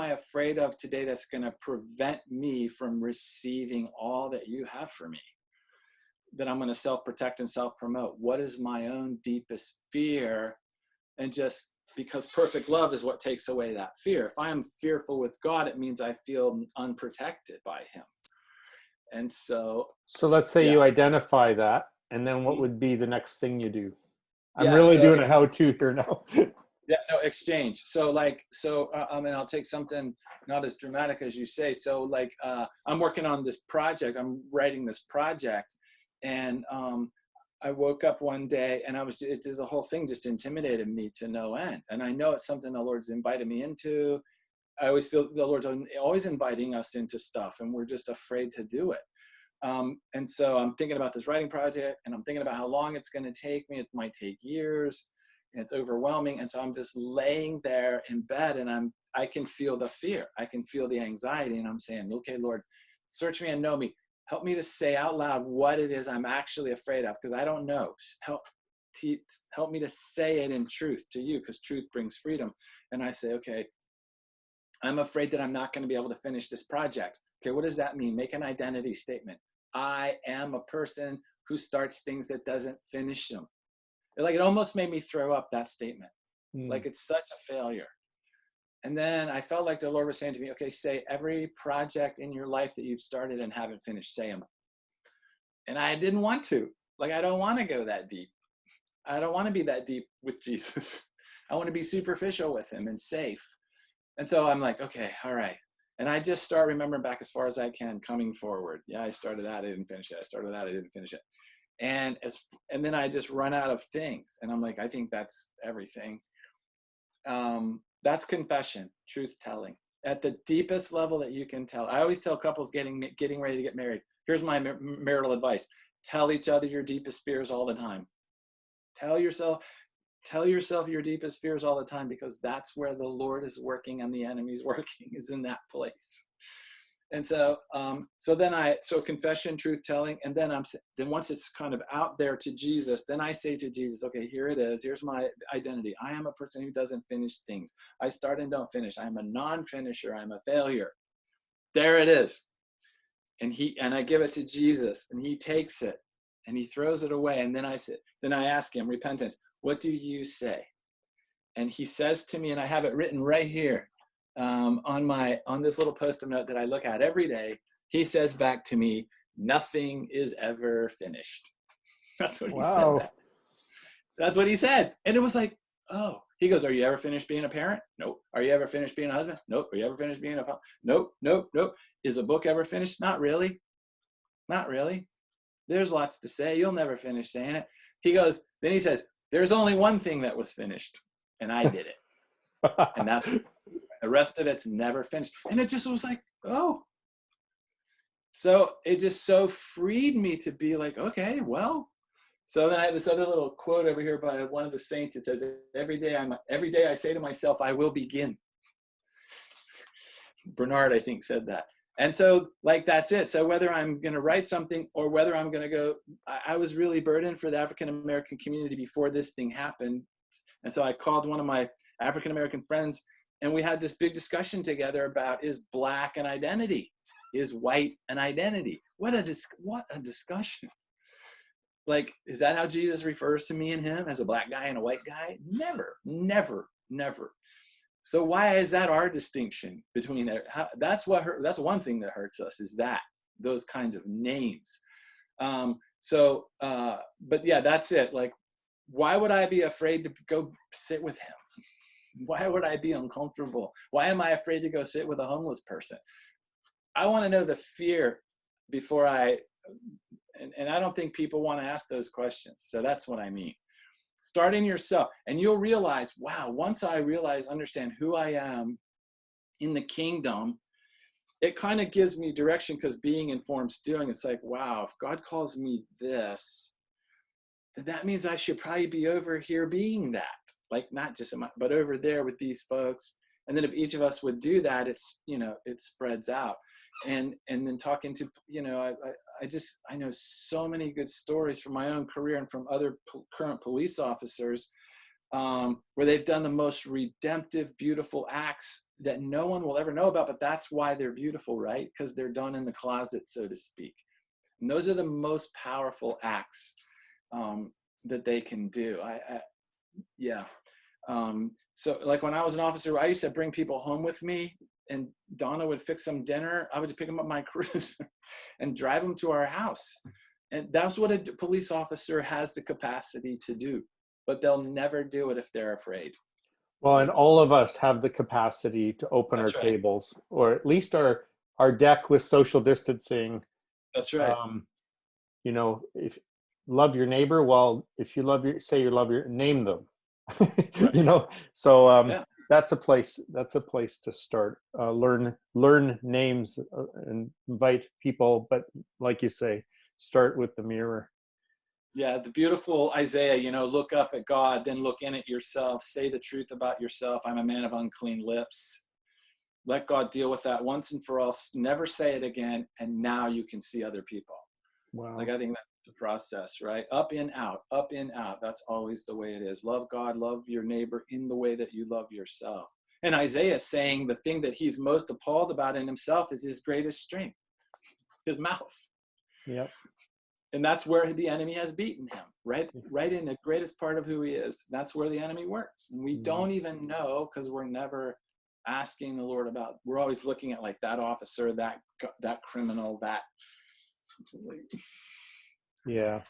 afraid of today that's going to prevent me from receiving all that you have for me, that I'm going to self-protect and self-promote? What is my own deepest fear? And just because perfect love is what takes away that fear. If I am fearful with God, it means I feel unprotected by him. And so let's say you identify that, and then what would be the next thing you do? I'm doing a how-to here now. Exchange. And I'll take something not as dramatic as you say. So like, I'm working on this project. I'm writing this project, and I woke up one day, and the whole thing just intimidated me to no end. And I know it's something the Lord's invited me into. I always feel the Lord's always inviting us into stuff, and we're just afraid to do it. And so I'm thinking about this writing project, and I'm thinking about how long it's going to take me. It might take years, and it's overwhelming. And so I'm just laying there in bed, and I can feel the fear. I can feel the anxiety, and I'm saying, okay, Lord, search me and know me. Help me to say out loud what it is I'm actually afraid of, because I don't know. Help me to say it in truth to you, because truth brings freedom. And I say, okay, I'm afraid that I'm not going to be able to finish this project. Okay, what does that mean? Make an identity statement. I am a person who starts things that doesn't finish them. Like, it almost made me throw up, that statement. Like, it's such a failure. And then I felt like the Lord was saying to me, okay, say every project in your life that you've started and haven't finished, say them. And I didn't want to. Like, I don't want to go that deep. I don't want to be that deep with Jesus. I want to be superficial with him and safe. And so I'm like, okay, all right. And I just start remembering back as far as I can, coming forward. Yeah, I started that, I didn't finish it. I started that, I didn't finish it. And then I just run out of things. And I'm like, I think that's everything. That's confession, truth telling. At the deepest level that you can tell. I always tell couples getting ready to get married. Here's my marital advice. Tell each other your deepest fears all the time. Tell yourself your deepest fears all the time, because that's where the Lord is working and the enemy's working, is in that place. And so, so confession, truth telling, and then once it's kind of out there to Jesus, then I say to Jesus, okay, here it is. Here's my identity. I am a person who doesn't finish things. I start and don't finish. I'm a non-finisher. I'm a failure. There it is. And I give it to Jesus, and he takes it and he throws it away. And then I ask him, repentance, what do you say? And he says to me, and I have it written right here, on this little post-it note that I look at every day. He says back to me, nothing is ever finished. That's what he said. That's what he said. And it was like, oh, he goes, are you ever finished being a parent? Nope. Are you ever finished being a husband? Nope. Are you ever finished being a father? Nope, nope, nope. Is a book ever finished? Not really. Not really. There's lots to say. You'll never finish saying it. He goes, then he says, there's only one thing that was finished, and I did it. And that's the rest of it's never finished. And it just was like, oh. So it just so freed me to be like, okay, well. So then I have this other little quote over here by one of the saints. It says, every day I say to myself, I will begin. Bernard, I think, said that. And so, like, that's it. So whether I'm going to write something or whether I'm going to go, I was really burdened for the African-American community before this thing happened. And so I called one of my African-American friends, and we had this big discussion together about, is black an identity? Is white an identity? What a discussion. Like, is that how Jesus refers to me and him, as a black guy and a white guy? Never, never, never. So why is that our distinction between it? That's that's one thing that hurts us, is those kinds of names. But yeah, that's it. Like, why would I be afraid to go sit with him? Why would I be uncomfortable? Why am I afraid to go sit with a homeless person? I want to know the fear before and I don't think people want to ask those questions. So that's what I mean. Start in yourself, and you'll realize, wow, once I understand who I am in the kingdom, it kind of gives me direction, because being informs doing. It's like, wow, if God calls me this, then that means I should probably be over here being that, like, not just but over there with these folks. And then if each of us would do that, it spreads out. And then talking to, I know so many good stories from my own career and from other current police officers, where they've done the most redemptive, beautiful acts that no one will ever know about, but that's why they're beautiful, right? Because they're done in the closet, so to speak. And those are the most powerful acts that they can do. So like, when I was an officer, I used to bring people home with me, and Donna would fix them dinner. I would just pick them up my cruiser and drive them to our house. And that's what a police officer has the capacity to do, but they'll never do it if they're afraid. Well, and all of us have the capacity to open our tables, or at least our deck with social distancing. That's right. If love your neighbor, well, if you name them. Right. So that's a place to start. Learn names and invite people, but like you say, start with the mirror. Yeah, the beautiful Isaiah, look up at God, then look in at yourself, say the truth about yourself. I'm a man of unclean lips. Let God deal with that once and for all. Never say it again, and now you can see other people. Wow. Like, I think that's the process, right? Up in, out, up in, out. That's always the way it is. Love God, love your neighbor in the way that you love yourself. And Isaiah is saying the thing that he's most appalled about in himself is his greatest strength, his mouth. Yep. And that's where the enemy has beaten him, right in the greatest part of who he is. That's where the enemy works. And we don't even know, because we're never asking the Lord about, we're always looking at like that officer, that criminal, that. Yeah.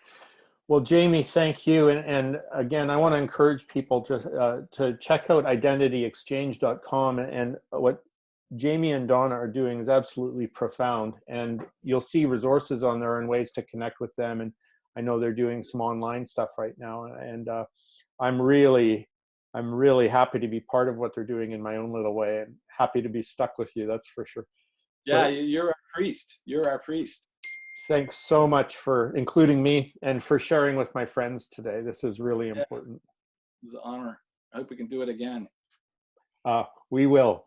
Well, Jamie, thank you. And again, I want to encourage people to check out identityexchange.com. And what Jamie and Donna are doing is absolutely profound. And you'll see resources on there and ways to connect with them. And I know they're doing some online stuff right now. And I'm really happy to be part of what they're doing in my own little way, and happy to be stuck with you. That's for sure. Yeah, you're our priest. You're our priest. Thanks so much for including me and for sharing with my friends today. This is really important. It's an honor. I hope we can do it again. We will.